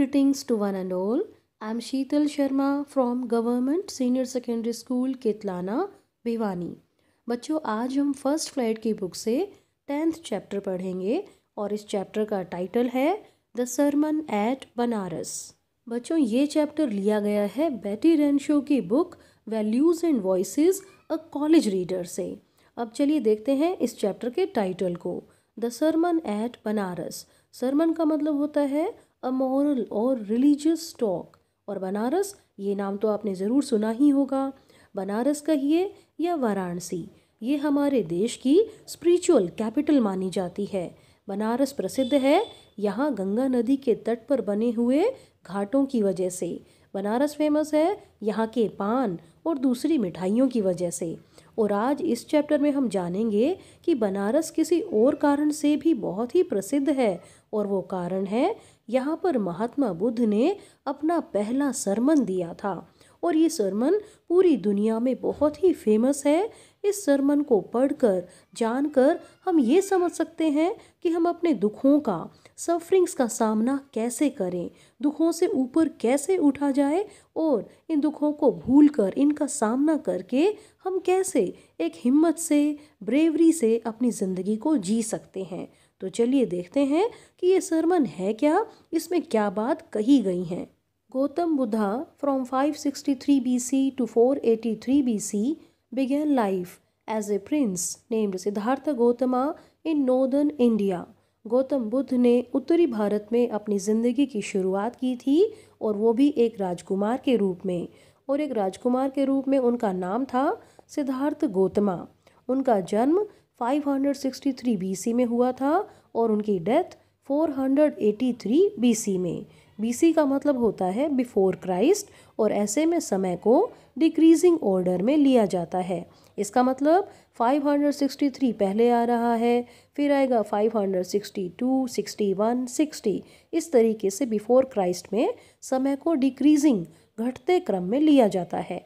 Greetings to one and all. I'm Sheetal Sharma from Government Senior Secondary School केतलाना Bhiwani. बच्चों, आज हम first flight की book से 10th chapter पढ़ेंगे और इस चैप्टर का टाइटल है द सरमन एट बनारस। बच्चों, ये चैप्टर लिया गया है बेटी रेनशो की book values and voices a college reader से। अब चलिए देखते हैं इस चैप्टर के टाइटल को। The sermon at Benares. Sermon का मतलब होता है अ मॉरल और रिलीजियस टॉक, और बनारस ये नाम तो आपने ज़रूर सुना ही होगा। बनारस कहिए या वाराणसी, ये हमारे देश की स्पिरिचुअल कैपिटल मानी जाती है। बनारस प्रसिद्ध है यहाँ गंगा नदी के तट पर बने हुए घाटों की वजह से। बनारस फेमस है यहाँ के पान और दूसरी मिठाइयों की वजह से। और आज इस चैप्टर में हम जानेंगे कि बनारस किसी और कारण से भी बहुत ही प्रसिद्ध है, और वो कारण है यहाँ पर महात्मा बुद्ध ने अपना पहला सरमन दिया था, और ये सरमन पूरी दुनिया में बहुत ही फेमस है। इस सरमन को पढ़कर जानकर हम ये समझ सकते हैं कि हम अपने दुखों का, सफरिंग्स का सामना कैसे करें, दुखों से ऊपर कैसे उठा जाए, और इन दुखों को भूलकर इनका सामना करके हम कैसे एक हिम्मत से, ब्रेवरी से अपनी ज़िंदगी को जी सकते हैं। तो चलिए देखते हैं कि ये सरमन है क्या, इसमें क्या बात कही गई है। Gautam Buddha from 563 BC to 483 BC began life as a prince named Siddhartha Gautama in northern India। Gautam Buddha ने उत्तरी भारत में अपनी ज़िंदगी की शुरुआत की थी, और वो भी एक राजकुमार के रूप में। और एक राजकुमार के रूप में उनका नाम था सिद्धार्थ गौतमा। उनका जन्म 563 BC में हुआ था और उनकी डेथ 483 BC में। BC का मतलब होता है बिफोर क्राइस्ट, और ऐसे में समय को डिक्रीजिंग ऑर्डर में लिया जाता है। इसका मतलब 563 पहले आ रहा है, फिर आएगा 562, 61, 60। इस तरीके से बिफोर क्राइस्ट में समय को डिक्रीजिंग, घटते क्रम में लिया जाता है।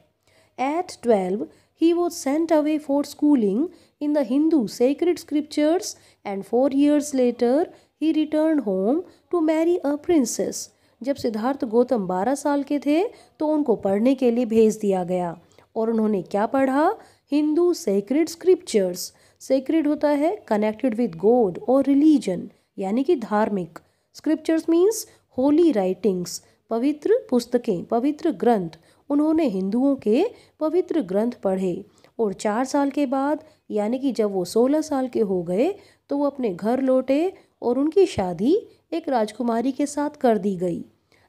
At 12, he was sent away for schooling in the Hindu sacred scriptures, and 4 years later he returned home to marry a princess। जब सिद्धार्थ गौतम 12 साल के थे तो उनको पढ़ने के लिए भेज दिया गया, और उन्होंने क्या पढ़ा? Hindu sacred scriptures. सेक्रेड होता है कनेक्टेड विद गॉड और रिलीजन, यानी कि धार्मिक। स्क्रिप्चर्स मीन्स होली राइटिंग्स, पवित्र पुस्तकें, पवित्र ग्रंथ। उन्होंने हिंदुओं के पवित्र ग्रंथ पढ़े, और 4 साल के बाद, यानी कि जब वो 16 साल के हो गए, तो वो अपने घर लौटे और उनकी शादी एक राजकुमारी के साथ कर दी गई।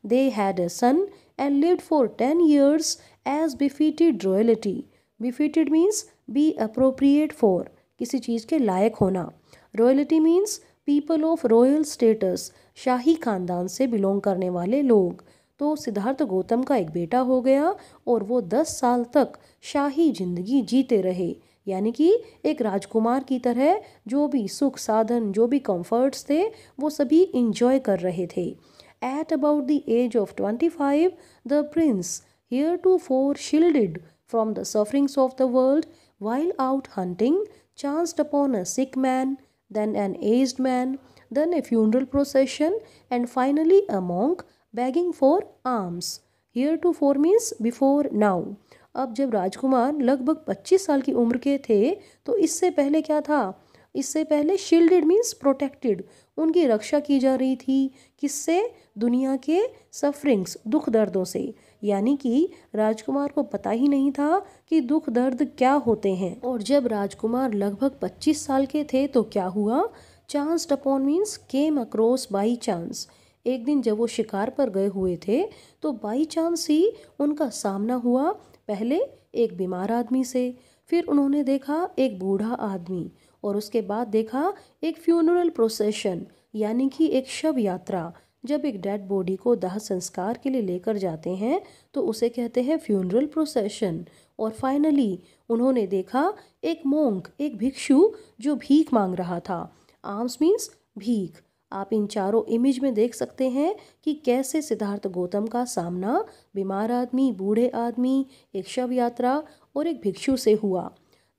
They had a son and lived for 10 years as befitted royalty। Befitted means be appropriate for, किसी चीज़ के लायक होना। Royalty means people of royal status, शाही खानदान से बिलोंग करने वाले लोग। तो सिद्धार्थ गौतम का एक बेटा हो गया, और वो 10 साल तक शाही जिंदगी जीते रहे, यानी कि एक राजकुमार की तरह जो भी सुख साधन, जो भी कंफर्ट्स थे, वो सभी इंजॉय कर रहे थे। At about the age of 25, the prince, heretofore shielded from the sufferings of the world while out hunting, chanced upon a sick man, then an aged man, then a funeral procession, and finally a monk begging for alms। heretofore means before now। अब जब राजकुमार लगभग 25 साल की उम्र के थे, तो इससे पहले क्या था? इससे पहले शील्डेड मीन्स प्रोटेक्टेड, उनकी रक्षा की जा रही थी। किससे? दुनिया के सफरिंग्स, दुख दर्दों से। यानी कि राजकुमार को पता ही नहीं था कि दुख दर्द क्या होते हैं। और जब राजकुमार लगभग 25 साल के थे तो क्या हुआ? Chanced upon means came across, by chance. एक दिन जब वो शिकार पर गए हुए थे तो बाई चांस ही उनका सामना हुआ, पहले एक बीमार आदमी से, फिर उन्होंने देखा एक बूढ़ा आदमी, और उसके बाद देखा एक फ्यूनरल प्रोसेशन, यानी कि एक शव यात्रा। जब एक डेड बॉडी को दाह संस्कार के लिए लेकर जाते हैं तो उसे कहते हैं फ्यूनरल प्रोसेशन। और फाइनली उन्होंने देखा एक मोंक, एक भिक्षु जो भीख मांग रहा था। आर्म्स मीन्स भीख। आप इन चारों इमेज में देख सकते हैं कि कैसे सिद्धार्थ गौतम का सामना बीमार आदमी, बूढ़े आदमी, एक शव यात्रा और एक भिक्षु से हुआ।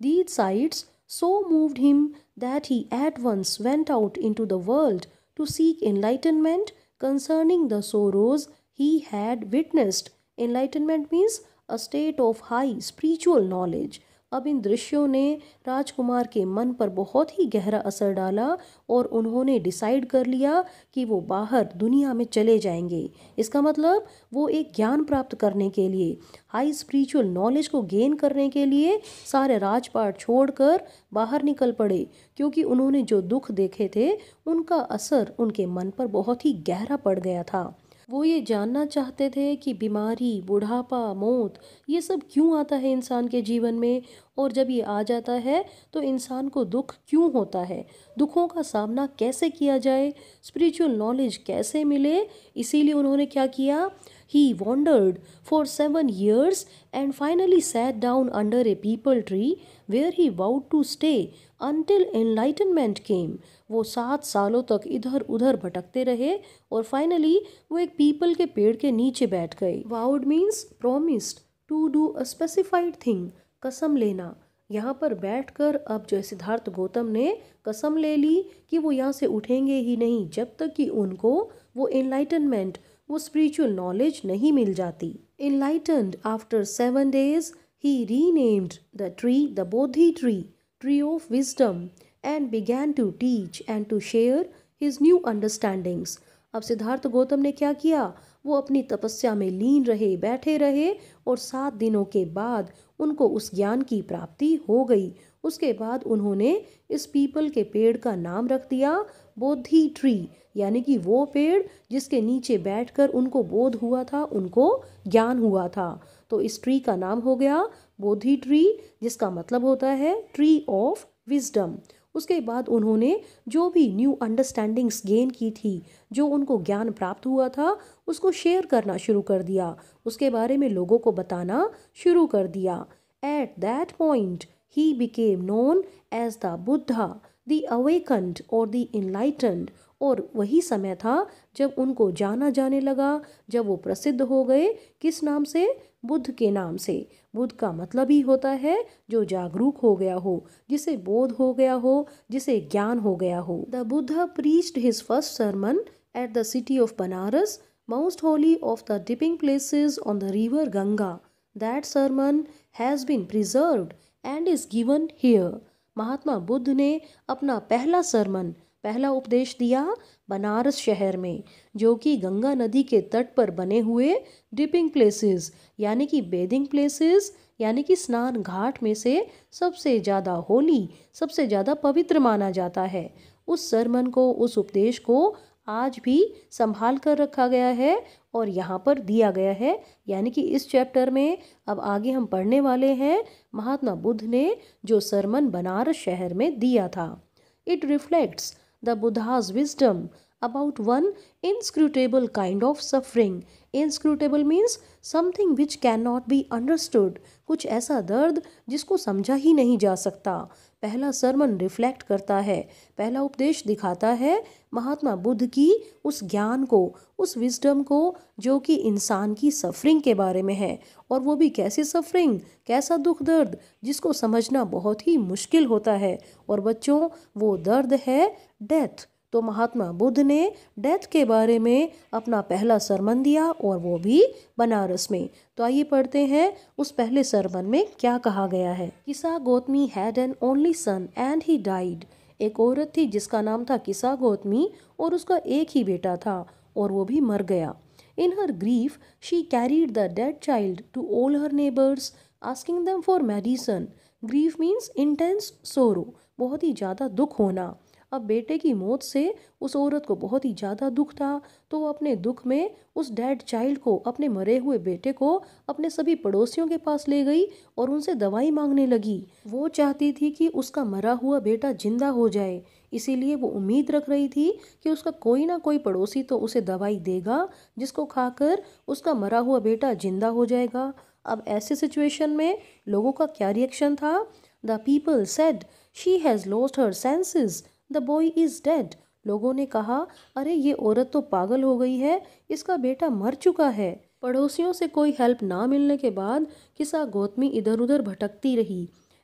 These sights so moved him that he at once went out into the world to seek enlightenment concerning the sorrows he had witnessed. Enlightenment means a state of high spiritual knowledge. अब इन दृश्यों ने राजकुमार के मन पर बहुत ही गहरा असर डाला और उन्होंने डिसाइड कर लिया कि वो बाहर दुनिया में चले जाएंगे। इसका मतलब वो एक ज्ञान प्राप्त करने के लिए, हाई स्पिरिचुअल नॉलेज को गेन करने के लिए सारे राजपाट छोड़कर बाहर निकल पड़े, क्योंकि उन्होंने जो दुख देखे थे उनका असर उनके मन पर बहुत ही गहरा पड़ गया था। वो ये जानना चाहते थे कि बीमारी, बुढ़ापा, मौत ये सब क्यों आता है इंसान के जीवन में, और जब ये आ जाता है तो इंसान को दुख क्यों होता है, दुखों का सामना कैसे किया जाए, स्पिरिचुअल नॉलेज कैसे मिले। इसीलिए उन्होंने क्या किया, He wandered for 7 years and finally sat down under a peepal tree where he vowed to stay until enlightenment came. वो 7 सालों तक इधर उधर भटकते रहे और फाइनली वो एक पीपल के पेड़ के नीचे बैठ गए। Vowed means promised to do a specified thing, कसम लेना। यहाँ पर बैठकर अब जो सिद्धार्थ गौतम ने कसम ले ली कि वो यहाँ से उठेंगे ही नहीं जब तक कि उनको वो एनलाइटनमेंट, वो स्पिरिचुअल नॉलेज नहीं मिल जाती। Enlightened after 7 days, he renamed the tree the Bodhi tree, tree of wisdom, and began to teach and to share his new understandings. अब सिद्धार्थ गौतम ने क्या किया, वो अपनी तपस्या में लीन रहे, बैठे रहे और 7 दिनों के बाद उनको उस ज्ञान की प्राप्ति हो गई। उसके बाद उन्होंने इस पीपल के पेड़ का नाम रख दिया बोधि ट्री, यानी कि वो पेड़ जिसके नीचे बैठकर उनको बोध हुआ था, उनको ज्ञान हुआ था। तो इस ट्री का नाम हो गया बोधि ट्री, जिसका मतलब होता है ट्री ऑफ विजडम। उसके बाद उन्होंने जो भी न्यू अंडरस्टैंडिंग्स गेन की थी, जो उनको ज्ञान प्राप्त हुआ था, उसको शेयर करना शुरू कर दिया, उसके बारे में लोगों को बताना शुरू कर दिया। एट दैट पॉइंट ही became known as the Buddha, the awakened और द इनलाइटन्ड। और वही समय था जब उनको जाना जाने लगा, जब वो प्रसिद्ध हो गए। किस नाम से? बुद्ध के नाम से। बुद्ध का मतलब ही होता है जो जागरूक हो गया हो, जिसे बोध हो गया हो, जिसे ज्ञान हो गया हो। The Buddha preached his first sermon at the city of Banaras, most holy of the dipping places on the river Ganga. That sermon has been preserved and is given here. महात्मा बुद्ध ने अपना पहला सरमन, पहला उपदेश दिया बनारस शहर में, जो कि गंगा नदी के तट पर बने हुए डिपिंग प्लेसेस यानी कि बेदिंग प्लेसेस यानी कि स्नान घाट में से सबसे ज़्यादा होली, सबसे ज़्यादा पवित्र माना जाता है। उस सरमन को, उस उपदेश को आज भी संभाल कर रखा गया है और यहाँ पर दिया गया है। यानी कि इस चैप्टर में अब आगे हम पढ़ने वाले हैं महात्मा बुद्ध ने जो सरमन बनारस शहर में दिया था। It reflects the Buddha's wisdom about one inscrutable kind of suffering. Inscrutable means something which cannot be understood. कुछ ऐसा दर्द जिसको समझा ही नहीं जा सकता। पहला सरमन रिफ्लेक्ट करता है, पहला उपदेश दिखाता है महात्मा बुद्ध की उस ज्ञान को, उस विजडम को जो कि इंसान की सफरिंग के बारे में है, और वो भी कैसी सफरिंग, कैसा दुख दर्द जिसको समझना बहुत ही मुश्किल होता है। और बच्चों, वो दर्द है डेथ। तो महात्मा बुद्ध ने डेथ के बारे में अपना पहला सरमन दिया और वो भी बनारस में। तो आइए पढ़ते हैं उस पहले सरमन में क्या कहा गया है। किसा Gautami had an only son and he died. एक औरत थी जिसका नाम था किसा गौतमी और उसका एक ही बेटा था और वो भी मर गया। In her grief she carried the dead child to all her neighbours asking them for medicine. Grief means intense sorrow, बहुत ही ज़्यादा दुख होना। अब बेटे की मौत से उस औरत को बहुत ही ज़्यादा दुख था, तो वो अपने दुख में उस डेड चाइल्ड को, अपने मरे हुए बेटे को अपने सभी पड़ोसियों के पास ले गई और उनसे दवाई मांगने लगी। वो चाहती थी कि उसका मरा हुआ बेटा जिंदा हो जाए, इसीलिए वो उम्मीद रख रही थी कि उसका कोई ना कोई पड़ोसी तो उसे दवाई देगा जिसको खाकर उसका मरा हुआ बेटा जिंदा हो जाएगा। अब ऐसे सिचुएशन में लोगों का क्या रिएक्शन था? The people said she has lost her senses, the boy is dead. लोगों ने कहा, अरे ये औरत तो पागल हो गई है, इसका बेटा मर चुका है। पड़ोसियों से कोई हेल्प ना मिलने के बाद किसा गौतमी इधर उधर भटकती रही।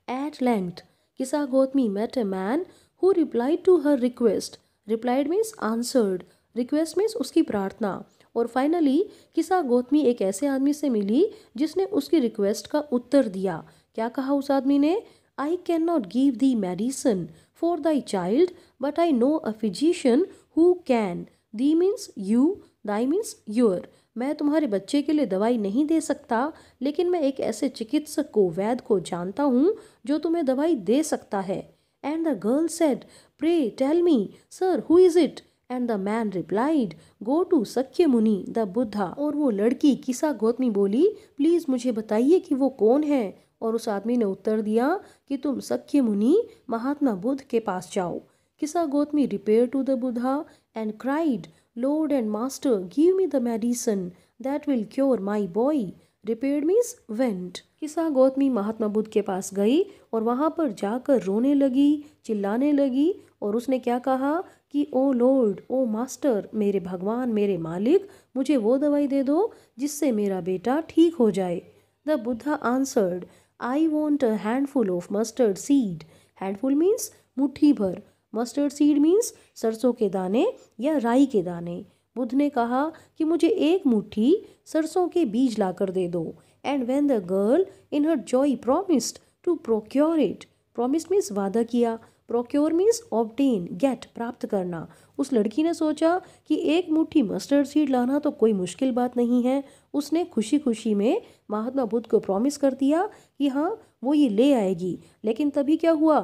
At length Kisa Gotami met a man who replied to her request. Replied means answered. Request means उसकी प्रार्थना। और फाइनली किसा गौतमी एक ऐसे आदमी से मिली जिसने उसकी रिक्वेस्ट का उत्तर दिया। क्या कहा उस आदमी ने? I can not give the medicine for thy child but I know a physician who can. The means you, Dai means your. मैं तुम्हारे बच्चे के लिए दवाई नहीं दे सकता, लेकिन मैं एक ऐसे चिकित्सक को, वैद्य को जानता हूँ जो तुम्हें दवाई दे सकता है। And the girl said, pray tell me sir who is it? And the man replied, go to Sakya Muni the Buddha. और वो लड़की किसा गौतमी बोली, प्लीज मुझे बताइए कि वो कौन है। और उस आदमी ने उत्तर दिया कि तुम सक्य मुनि महात्मा बुद्ध के पास जाओ। Kisa Gotami repair to the Buddha and cried, Lord and Master, give me the medicine that will cure my boy. Repaired means went. किसा गौतमी महात्मा बुद्ध के पास गई और वहाँ पर जाकर रोने लगी, चिल्लाने लगी। और उसने क्या कहा कि ओ लॉर्ड, ओ मास्टर, मेरे भगवान, मेरे मालिक, मुझे वो दवाई दे दो जिससे मेरा बेटा ठीक हो जाए। The Buddha answered, I want a handful of mustard seed. Handful means मुट्ठी भर, मस्टर्ड सीड मीन्स सरसों के दाने या राई के दाने। बुद्ध ने कहा कि मुझे एक मुट्ठी सरसों के बीज लाकर दे दो। And when the girl in her joy promised to procure it. Promise means वादा किया, प्रोक्योर मीन्स ऑब्टेन, गेट, प्राप्त करना। उस लड़की ने सोचा कि एक मुट्ठी मस्टर्ड सीड लाना तो कोई मुश्किल बात नहीं है। उसने खुशी खुशी में महात्मा बुद्ध को प्रॉमिस कर दिया कि हाँ वो ये ले आएगी। लेकिन तभी क्या हुआ?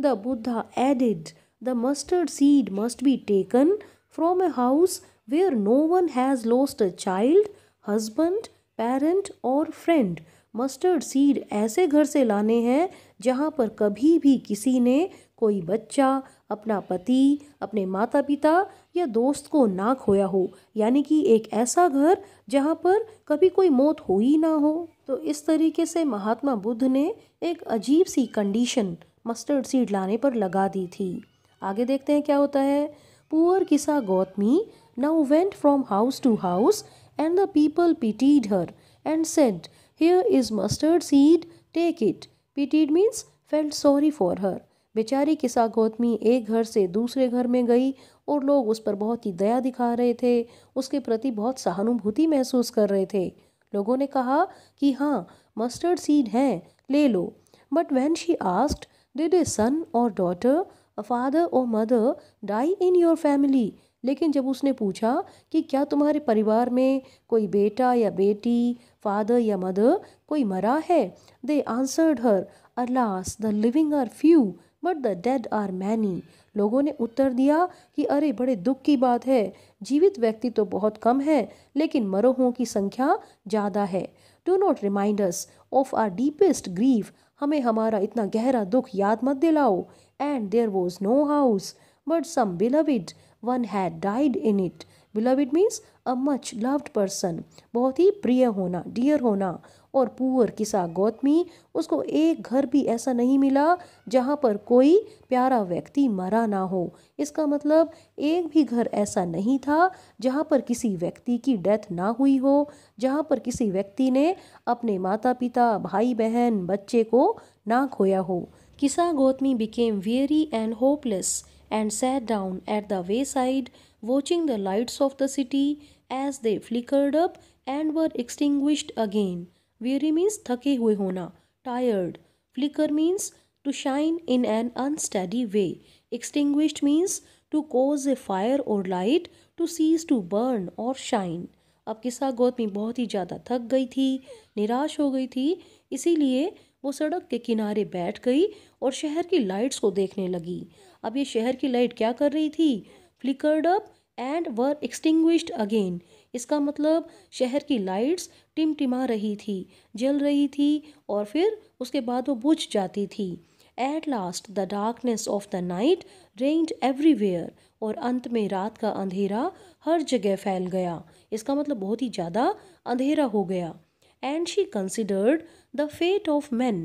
The Buddha added, the mustard seed must be taken from a house where no one has lost a child, husband, parent or friend. Mustard seed ऐसे घर से लाने हैं जहाँ पर कभी भी किसी ने कोई बच्चा, अपना पति, अपने माता पिता या दोस्त को ना खोया हो। यानी कि एक ऐसा घर जहाँ पर कभी कोई मौत हो ही ना हो। तो इस तरीके से महात्मा बुद्ध ने एक अजीब सी कंडीशन मस्टर्ड सीड लाने पर लगा दी थी। आगे देखते हैं क्या होता है। Poor Kisa Gotami now went from house to house and the people pitied her and said, here is mustard seed, take it. Pitied means felt sorry for her. बेचारी किसा गौतमी एक घर से दूसरे घर में गई और लोग उस पर बहुत ही दया दिखा रहे थे, उसके प्रति बहुत सहानुभूति महसूस कर रहे थे। लोगों ने कहा कि हाँ मस्टर्ड सीड है, ले लो। But when she asked, did a son or daughter, a father or mother die in your family? लेकिन जब उसने पूछा कि क्या तुम्हारे परिवार में कोई बेटा या बेटी, फादर या मदर कोई मरा है, they answered her, alas the living are few but the dead are many. लोगों ने उत्तर दिया कि अरे बड़े दुख की बात है, जीवित व्यक्ति तो बहुत कम है लेकिन मरोहों की संख्या ज़्यादा है। Do not remind us of our deepest grief, हमें हमारा इतना गहरा दुख याद मत दिलाओ। And there was no house, but some beloved one had died in it. Beloved means a much loved person, बहुत ही प्रिय होना, डियर होना। और पुअर किसा गौतमी, उसको एक घर भी ऐसा नहीं मिला जहाँ पर कोई प्यारा व्यक्ति मरा ना हो। इसका मतलब एक भी घर ऐसा नहीं था जहाँ पर किसी व्यक्ति की डेथ ना हुई हो, जहाँ पर किसी व्यक्ति ने अपने माता पिता, भाई बहन, बच्चे को ना खोया हो। Kisa Gotmi became weary and hopeless and sat down at the wayside, watching the lights of the city as they flickered up and were extinguished again. Weary means थके हुए होना, tired. Flicker means to shine in an unsteady way. Extinguished means to cause a fire or light to cease to burn or shine. अब किसा गौतमी बहुत ही ज़्यादा थक गई थी, निराश हो गई थी, इसीलिए वो सड़क के किनारे बैठ गई और शहर की लाइट्स को देखने लगी। अब ये शहर की लाइट क्या कर रही थी? Flickered up and were extinguished again. इसका मतलब शहर की लाइट्स टिमटिमा रही थी, जल रही थी और फिर उसके बाद वो बुझ जाती थी। At last the darkness of the night reigned everywhere. और अंत में रात का अंधेरा हर जगह फैल गया। इसका मतलब बहुत ही ज़्यादा अंधेरा हो गया। And she considered the fate of men,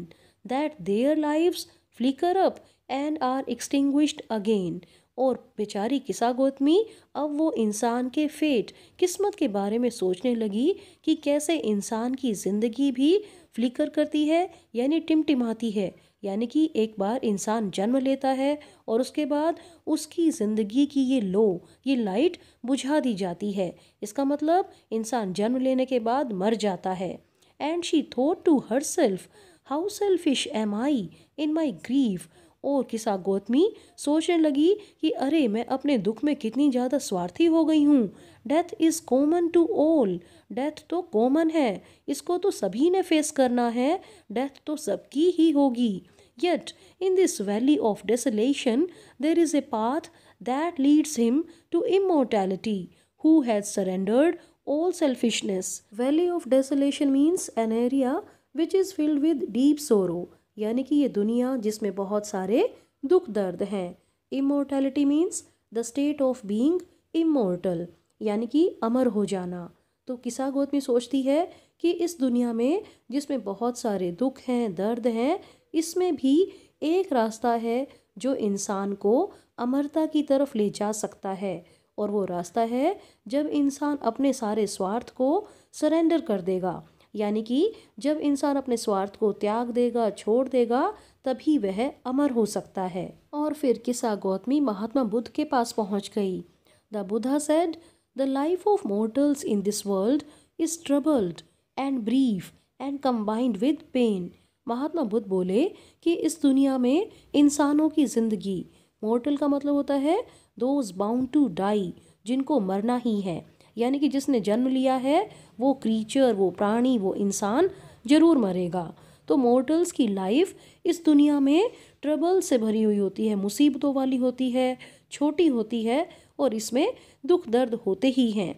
that their lives flicker up and are extinguished again. और बेचारी किस्सा गौतमी अब वो इंसान के फेट किस्मत के बारे में सोचने लगी कि कैसे इंसान की ज़िंदगी भी फ्लिकर करती है, यानी टिमटिमाती है। यानी कि एक बार इंसान जन्म लेता है और उसके बाद उसकी ज़िंदगी की ये लाइट बुझा दी जाती है। इसका मतलब इंसान जन्म लेने के बाद मर जाता है। And she thought to herself, how selfish am I in my grief. और किस्सा गौतमी सोचने लगी कि अरे मैं अपने दुख में कितनी ज़्यादा स्वार्थी हो गई हूँ। Death is common to all. Death तो कॉमन है, इसको तो सभी ने फेस करना है, डेथ तो सबकी ही होगी। Yet, in this valley of desolation, there is a path that leads him to immortality, who has surrendered all selfishness. Valley of desolation means an area which is filled with deep sorrow, यानी कि ये दुनिया जिसमें बहुत सारे दुख दर्द हैं। Immortality means the state of being immortal, यानी कि अमर हो जाना। तो किस्सा गौतमी सोचती है कि इस दुनिया में जिसमें बहुत सारे दुख हैं, दर्द हैं, इसमें भी एक रास्ता है जो इंसान को अमरता की तरफ ले जा सकता है। और वो रास्ता है जब इंसान अपने सारे स्वार्थ को सरेंडर कर देगा, यानी कि जब इंसान अपने स्वार्थ को त्याग देगा, छोड़ देगा, तभी वह अमर हो सकता है। और फिर किस्सा गौतमी महात्मा बुद्ध के पास पहुंच गई। The Buddha said, the life of mortals in this world is troubled and brief and combined with pain. Mahatma Buddha बोले कि इस दुनिया में इंसानों की ज़िंदगी, मोर्टल का मतलब होता है दोज बाउंड टू डाई, जिनको मरना ही है, यानी कि जिसने जन्म लिया है वो क्रीचर, वो प्राणी, वो इंसान जरूर मरेगा। तो मोर्टल्स की लाइफ इस दुनिया में ट्रबल से भरी हुई होती है, मुसीबतों वाली होती है, छोटी होती है, और इसमें दुख दर्द होते ही हैं।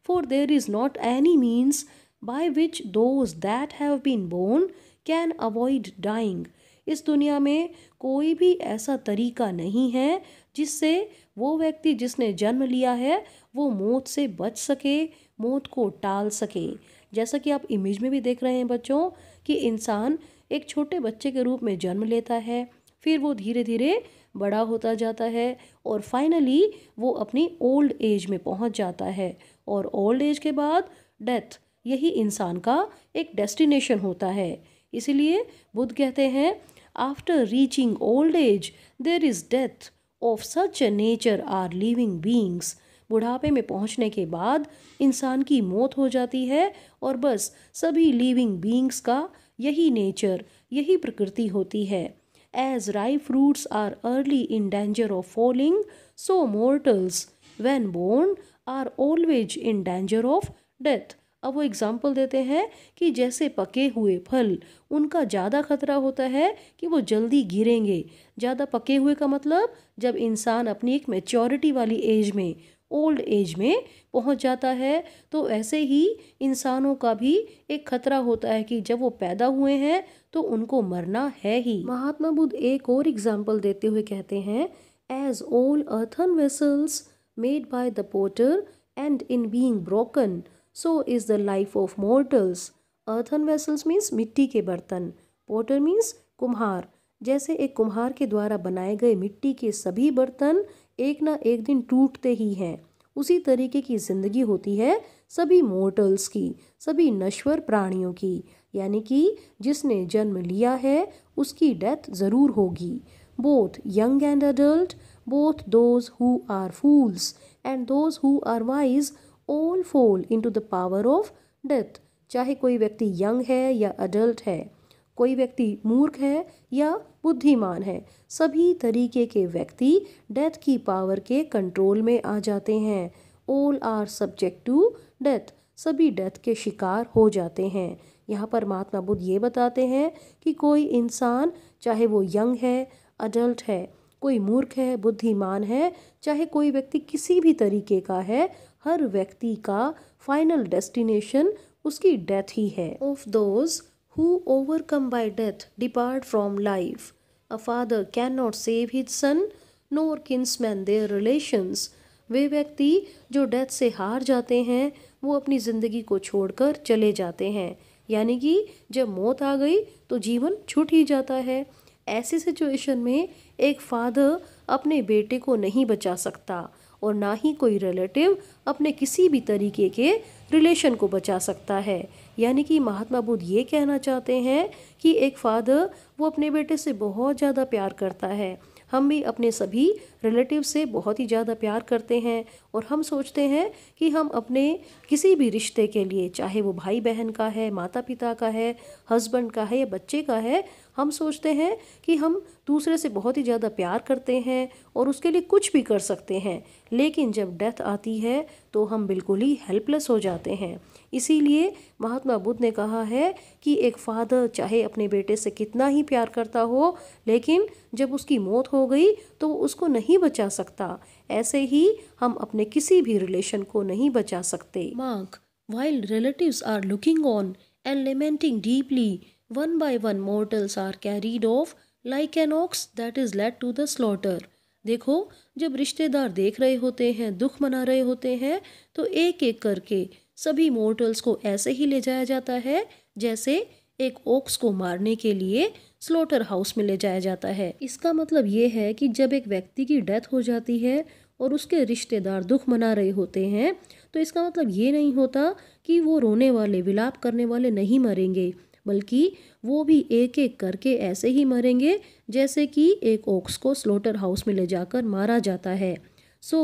For there is not any means by which those that have been born can avoid dying. इस दुनिया में कोई भी ऐसा तरीका नहीं है जिससे वो व्यक्ति जिसने जन्म लिया है वो मौत से बच सके, मौत को टाल सके। जैसा कि आप इमेज में भी देख रहे हैं बच्चों, कि इंसान एक छोटे बच्चे के रूप में जन्म लेता है, फिर वो धीरे धीरे बड़ा होता जाता है और फाइनली वो अपनी ओल्ड एज में पहुंच जाता है। और ओल्ड एज के बाद डेथ, यही इंसान का एक डेस्टिनेशन होता है। इसीलिए बुद्ध कहते हैं, after reaching old age there is death of such a nature are living beings. बुढ़ापे में पहुंचने के बाद इंसान की मौत हो जाती है और बस सभी लिविंग बींग्स का यही नेचर, यही प्रकृति होती है। As ripe fruits are early in danger of falling, so mortals when born are always in danger of death. अब वो एग्जाम्पल देते हैं कि जैसे पके हुए फल, उनका ज़्यादा खतरा होता है कि वो जल्दी गिरेंगे। ज़्यादा पके हुए का मतलब जब इंसान अपनी एक मैच्योरिटी वाली एज में, ओल्ड एज में पहुंच जाता है, तो ऐसे ही इंसानों का भी एक खतरा होता है कि जब वो पैदा हुए हैं तो उनको मरना है ही। महात्मा बुद्ध एक और एग्जाम्पल देते हुए कहते हैं, as all earthen vessels made by the potter end in being broken, so is the life of mortals. Earthen vessels means मिट्टी के बर्तन, पोटर मीन्स कुम्हार। जैसे एक कुम्हार के द्वारा बनाए गए मिट्टी के सभी बर्तन एक ना एक दिन टूटते ही हैं, उसी तरीके की जिंदगी होती है सभी मोर्टल्स की, सभी नश्वर प्राणियों की। यानी कि जिसने जन्म लिया है उसकी डेथ ज़रूर होगी। Both young and adult, both those who are fools and those who are wise, all fall into the power of death। चाहे कोई व्यक्ति यंग है या अडल्ट है, कोई व्यक्ति मूर्ख है या बुद्धिमान है, सभी तरीके के व्यक्ति डेथ की पावर के कंट्रोल में आ जाते हैं। all are subject to death, सभी डेथ के शिकार हो जाते हैं। यहाँ पर महात्मा बुद्ध ये बताते हैं कि कोई इंसान, चाहे वो यंग है, अडल्ट है, कोई मूर्ख है, बुद्धिमान है, चाहे कोई व्यक्ति किसी भी तरीके का है, हर व्यक्ति का फाइनल डेस्टिनेशन उसकी डेथ ही है। Of those who overcome by death depart from life, a father can not save his son nor kinsman their relations. वे व्यक्ति जो डेथ से हार जाते हैं वो अपनी ज़िंदगी को छोड़कर चले जाते हैं, यानी कि जब मौत आ गई तो जीवन छूट ही जाता है। ऐसी सिचुएशन में एक फादर अपने बेटे को नहीं बचा सकता और ना ही कोई रिलेटिव अपने किसी भी तरीके के रिलेशन को बचा सकता है। यानी कि महात्मा बुद्ध ये कहना चाहते हैं कि एक फादर वो अपने बेटे से बहुत ज़्यादा प्यार करता है। हम भी अपने सभी रिलेटिव से बहुत ही ज़्यादा प्यार करते हैं और हम सोचते हैं कि हम अपने किसी भी रिश्ते के लिए, चाहे वो भाई बहन का है, माता पिता का है, हस्बैंड का है या बच्चे का है, हम सोचते हैं कि हम दूसरे से बहुत ही ज़्यादा प्यार करते हैं और उसके लिए कुछ भी कर सकते हैं। लेकिन जब डेथ आती है तो हम बिल्कुल ही हेल्पलेस हो जाते हैं। इसीलिए महात्मा बुद्ध ने कहा है कि एक फादर चाहे अपने बेटे से कितना ही प्यार करता हो, लेकिन जब उसकी मौत हो गई तो वो उसको नहीं बचा सकता। ऐसे ही हम अपने किसी भी रिलेशन को नहीं बचा सकते। Mark, while relatives are looking on and lamenting deeply, one by one mortals are carried off like an ox that is led to the slaughter. देखो, जब रिश्तेदार देख रहे होते हैं, दुख मना रहे होते हैं, तो एक एक करके सभी मोर्टल्स को ऐसे ही ले जाया जाता है जैसे एक ओक्स को मारने के लिए स्लॉटर हाउस में ले जाया जाता है। इसका मतलब ये है कि जब एक व्यक्ति की डेथ हो जाती है और उसके रिश्तेदार दुख मना रहे होते हैं, तो इसका मतलब ये नहीं होता कि वो रोने वाले, विलाप करने वाले नहीं मरेंगे, बल्कि वो भी एक एक करके ऐसे ही मरेंगे जैसे कि एक ओक्स को स्लॉटर हाउस में ले जाकर मारा जाता है। So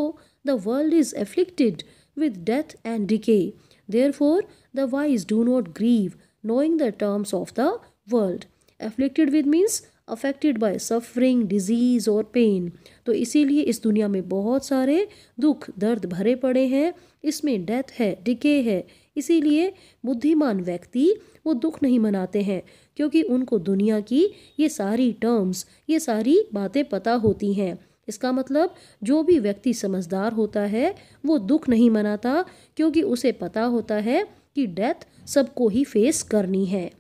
the world is afflicted with death and decay. Therefore, the wise do not grieve, knowing the terms of the world. Afflicted with means affected by suffering, disease और pain. तो इसीलिए इस दुनिया में बहुत सारे दुख, दर्द भरे पड़े हैं। इसमें डेथ है, डिके है। इसीलिए बुद्धिमान व्यक्ति वो दुख नहीं मनाते हैं, क्योंकि उनको दुनिया की ये सारी टर्म्स, ये सारी बातें पता होती हैं। इसका मतलब जो भी व्यक्ति समझदार होता है वो दुख नहीं मनाता, क्योंकि उसे पता होता है कि डेथ सबको ही फेस करनी है।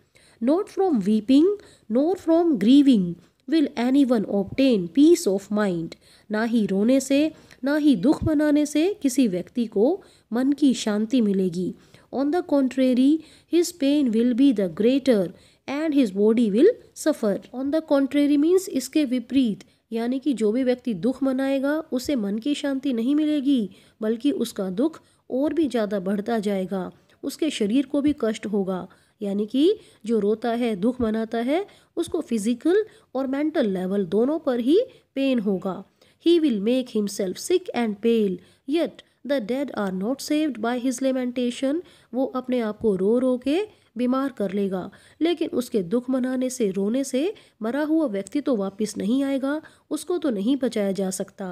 Not from weeping nor from grieving will anyone obtain peace of mind. ना ही रोने से, ना ही दुख मनाने से किसी व्यक्ति को मन की शांति मिलेगी। On the contrary, his pain will be the greater and his body will suffer. On the contrary means इसके विपरीत, यानी कि जो भी व्यक्ति दुख मनाएगा उसे मन की शांति नहीं मिलेगी, बल्कि उसका दुख और भी ज़्यादा बढ़ता जाएगा, उसके शरीर को भी कष्ट होगा। यानी कि जो रोता है, दुख मनाता है, उसको फिजिकल और मेंटल लेवल दोनों पर ही पेन होगा। He will make himself sick and pale, yet the dead are not saved by his lamentation. वो अपने आप को रो रो के बीमार कर लेगा, लेकिन उसके दुख मनाने से, रोने से मरा हुआ व्यक्ति तो वापस नहीं आएगा, उसको तो नहीं बचाया जा सकता।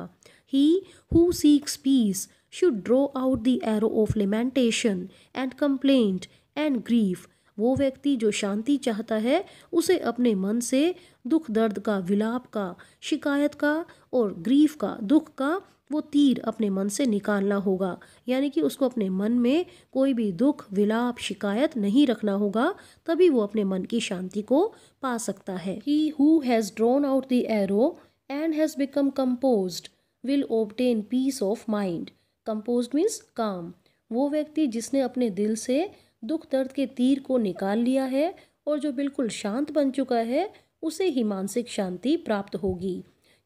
He who seeks peace should draw out the arrow of lamentation and complaint and grief. वो व्यक्ति जो शांति चाहता है उसे अपने मन से दुख दर्द का, विलाप का, शिकायत का और ग्रीफ का, दुख का वो तीर अपने मन से निकालना होगा। यानी कि उसको अपने मन में कोई भी दुख, विलाप, शिकायत नहीं रखना होगा, तभी वो अपने मन की शांति को पा सकता है। He who has drawn out the arrow and has become composed will obtain peace of mind. Composed means calm. वो व्यक्ति जिसने अपने दिल से दुख दर्द के तीर को निकाल लिया है और जो बिल्कुल शांत बन चुका है, उसे ही मानसिक शांति प्राप्त होगी।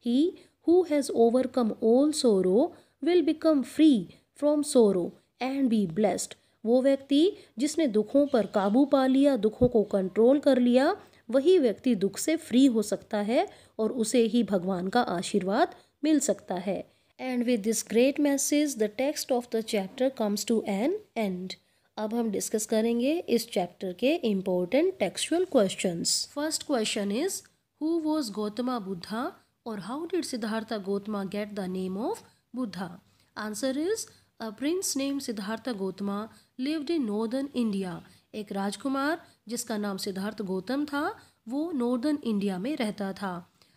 He who has overcome all sorrow will become free from sorrow and be blessed. वो व्यक्ति जिसने दुखों पर काबू पा लिया, दुखों को कंट्रोल कर लिया, वही व्यक्ति दुख से फ्री हो सकता है और उसे ही भगवान का आशीर्वाद मिल सकता है। And with this great message the text of the chapter comes to an end. अब हम डिस्कस करेंगे इस चैप्टर के important textual questions. First question is, who was Gautama Buddha or how did Siddhartha Gautama get the name of Buddha? Answer is, a prince named Siddhartha Gautama lived in northern India. एक राजकुमार जिसका नाम सिद्धार्थ गौतम था, वो नॉर्दर्न इंडिया में रहता था।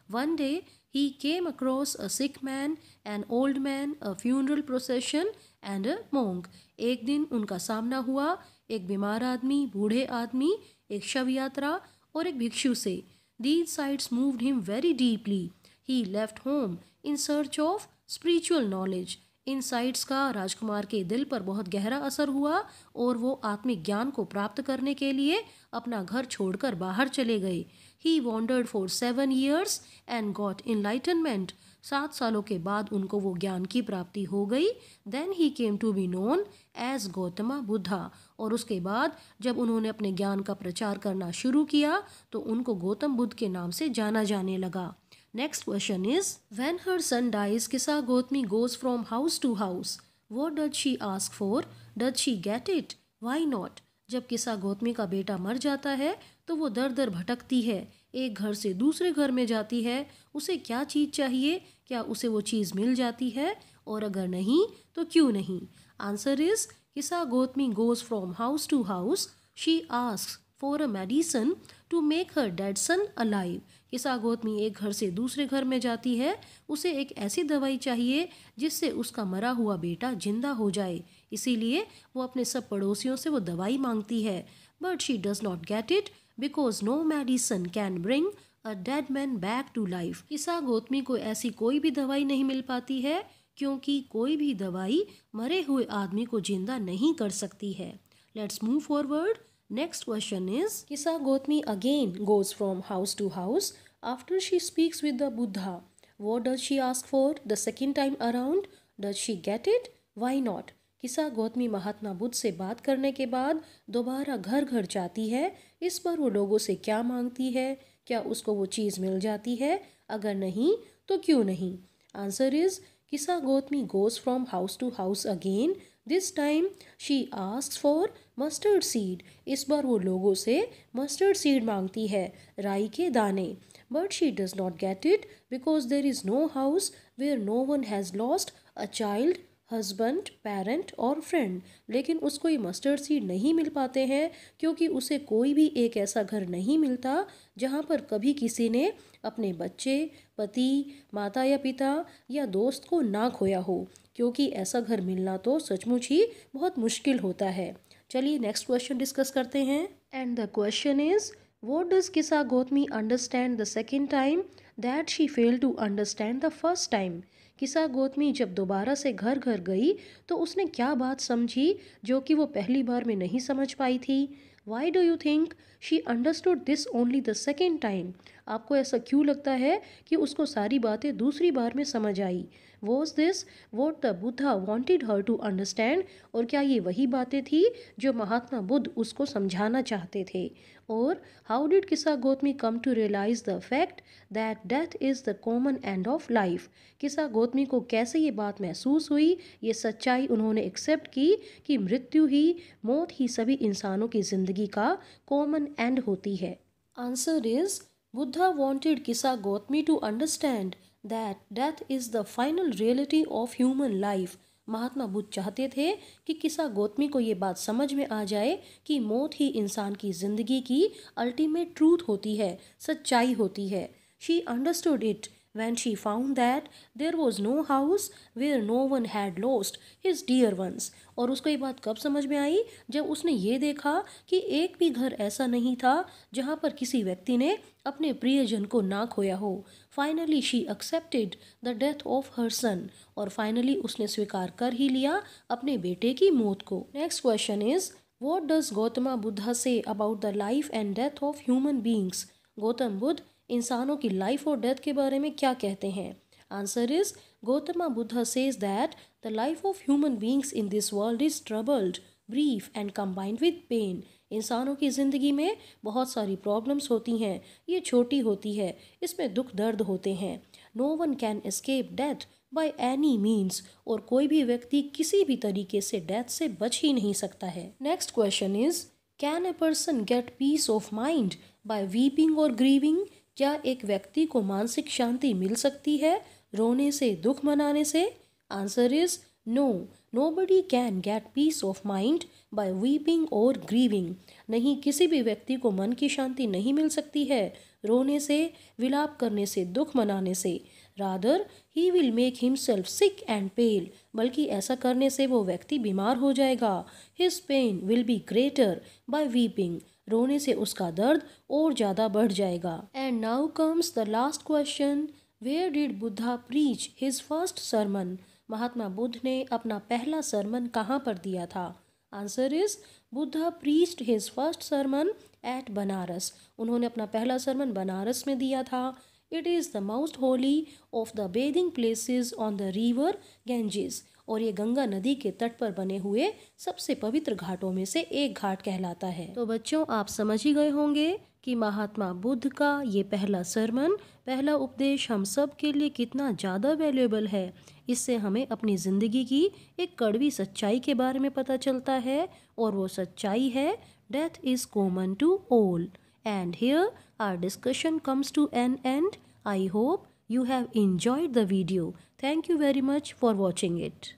One day he came across a sick man, an old man, a funeral procession and a monk. एक दिन उनका सामना हुआ एक बीमार आदमी, बूढ़े आदमी, एक शव यात्रा और एक भिक्षु से। These sights moved him very deeply. He left home in search of spiritual knowledge. In sites का राजकुमार के दिल पर बहुत गहरा असर हुआ और वो आत्मिक ज्ञान को प्राप्त करने के लिए अपना घर छोड़कर बाहर चले गए। He wandered for 7 years and got enlightenment. 7 सालों के बाद उनको वो ज्ञान की प्राप्ति हो गई। Then he came to be known as Gautama Buddha. और उसके बाद जब उन्होंने अपने ज्ञान का प्रचार करना शुरू किया तो उनको गौतम बुद्ध के नाम से जाना जाने लगा। Next question is, when her son dies, Kisa Gotmi goes from house to house. What does she ask for? Does she get it? Why not? जब किसा गौतमी का बेटा मर जाता है तो वो दर दर भटकती है, एक घर से दूसरे घर में जाती है। उसे क्या चीज़ चाहिए? क्या उसे वो चीज़ मिल जाती है? और अगर नहीं तो क्यों नहीं? Answer is, Kisa Gotami goes from house to house. She asks for a medicine to make her dead son alive. Kisa Gotami एक घर से दूसरे घर में जाती है। उसे एक ऐसी दवाई चाहिए जिससे उसका मरा हुआ बेटा जिंदा हो जाए, इसीलिए वो अपने सब पड़ोसियों से वो दवाई मांगती है। But she does not get it because no medicine can bring a dead man back to life. Kisa Gotami को ऐसी कोई भी दवाई नहीं मिल पाती है क्योंकि कोई भी दवाई मरे हुए आदमी को जिंदा नहीं कर सकती है। Let's move forward. Next question is, Kisa Gotmi again goes from house to house after she speaks with the Buddha. What does she ask for the second time around? Does she get it? Why not? किसा गौतमी महात्मा बुद्ध से बात करने के बाद दोबारा घर घर जाती है। इस बार वो लोगों से क्या मांगती है? क्या उसको वो चीज़ मिल जाती है? अगर नहीं तो क्यों नहीं? Answer is, Kisa Gotami goes from house to house again. This time she asks for mustard seed. इस बार वो लोगों से मस्टर्ड सीड मांगती है, राई के दाने। But she does not get it because there is no house where no one has lost a child, husband, parent और फ्रेंड। लेकिन उसको ये मस्टर्ड सीड नहीं मिल पाते हैं क्योंकि उसे कोई भी एक ऐसा घर नहीं मिलता जहाँ पर कभी किसी ने अपने बच्चे, पति, माता या पिता या दोस्त को ना खोया हो, क्योंकि ऐसा घर मिलना तो सचमुच ही बहुत मुश्किल होता है। चलिए नेक्स्ट क्वेश्चन डिस्कस करते हैं। And the question is, what does Kisa Gautami understand the second time that she fail to understand the first time. Kisa Gautami जब दोबारा से घर घर गई तो उसने क्या बात समझी जो कि वो पहली बार में नहीं समझ पाई थी। Why do you think she understood this only the second time. आपको ऐसा क्यों लगता है कि उसको सारी बातें दूसरी बार में समझ आई। Was this what the Buddha wanted her to understand. और क्या ये वही बातें थी जो महात्मा बुद्ध उसको समझाना चाहते थे। और how did Kisa Gotami come to realize the fact that death is the common end of life. Kisa Gotami को कैसे ये बात महसूस हुई, ये सच्चाई उन्होंने एक्सेप्ट की कि मृत्यु ही, मौत ही सभी इंसानों की ज़िंदगी का कॉमन एंड होती है। Answer is, Buddha wanted Kisa Gotmi to understand that death is the final reality of human life. Mahatma Buddha चाहते थे कि किसा गौतमी को ये बात समझ में आ जाए कि मौत ही इंसान की जिंदगी की अल्टीमेट ट्रूथ होती है, सच्चाई होती है। She understood it when she found that there was no house where no one had lost his dear ones. और उसको ये बात कब समझ में आई? जब उसने ये देखा कि एक भी घर ऐसा नहीं था जहाँ पर किसी व्यक्ति ने अपने प्रियजन को ना खोया हो। Finally she accepted the death of her son. और फाइनली उसने स्वीकार कर ही लिया अपने बेटे की मौत को। Next question is, what does Gautama Buddha say about the life and death of human beings. Gautam Buddha इंसानों की लाइफ और डेथ के बारे में क्या कहते हैं। Answer is, Gautama Buddha says that the life of human beings in this world is troubled, brief and combined with pain. इंसानों की ज़िंदगी में बहुत सारी प्रॉब्लम्स होती हैं, ये छोटी होती है, इसमें दुख दर्द होते हैं। No one can escape death by any means. और कोई भी व्यक्ति किसी भी तरीके से डेथ से बच ही नहीं सकता है। Next question is, can a person get peace of mind by weeping और ग्रीविंग। क्या एक व्यक्ति को मानसिक शांति मिल सकती है रोने से, दुख मनाने से? Answer is no, nobody can get peace of mind by weeping और ग्रीविंग। नहीं, किसी भी व्यक्ति को मन की शांति नहीं मिल सकती है रोने से, विलाप करने से, दुख मनाने से। Rather he will make himself sick and pale. बल्कि ऐसा करने से वो व्यक्ति बीमार हो जाएगा। His pain will be greater by weeping. रोने से उसका दर्द और ज़्यादा बढ़ जाएगा। And now comes the last question, where did Buddha preach his first sermon. Mahatma Buddha ने अपना पहला सरमन कहाँ पर दिया था? Answer is Buddha preached his first sermon at Banaras. उन्होंने अपना पहला सरमन बनारस में दिया था। It is the most Holi of the bathing places on the river Ganges. और ये गंगा नदी के तट पर बने हुए सबसे पवित्र घाटों में से एक घाट कहलाता है। तो बच्चों, आप समझ ही गए होंगे कि महात्मा बुद्ध का ये पहला सरमन, पहला उपदेश हम सब के लिए कितना ज़्यादा वैल्यूएबल है। इससे हमें अपनी ज़िंदगी की एक कड़वी सच्चाई के बारे में पता चलता है, और वो सच्चाई है death is common to all. And here our discussion comes to an end. I hope you have enjoyed the video. Thank you very much for watching it.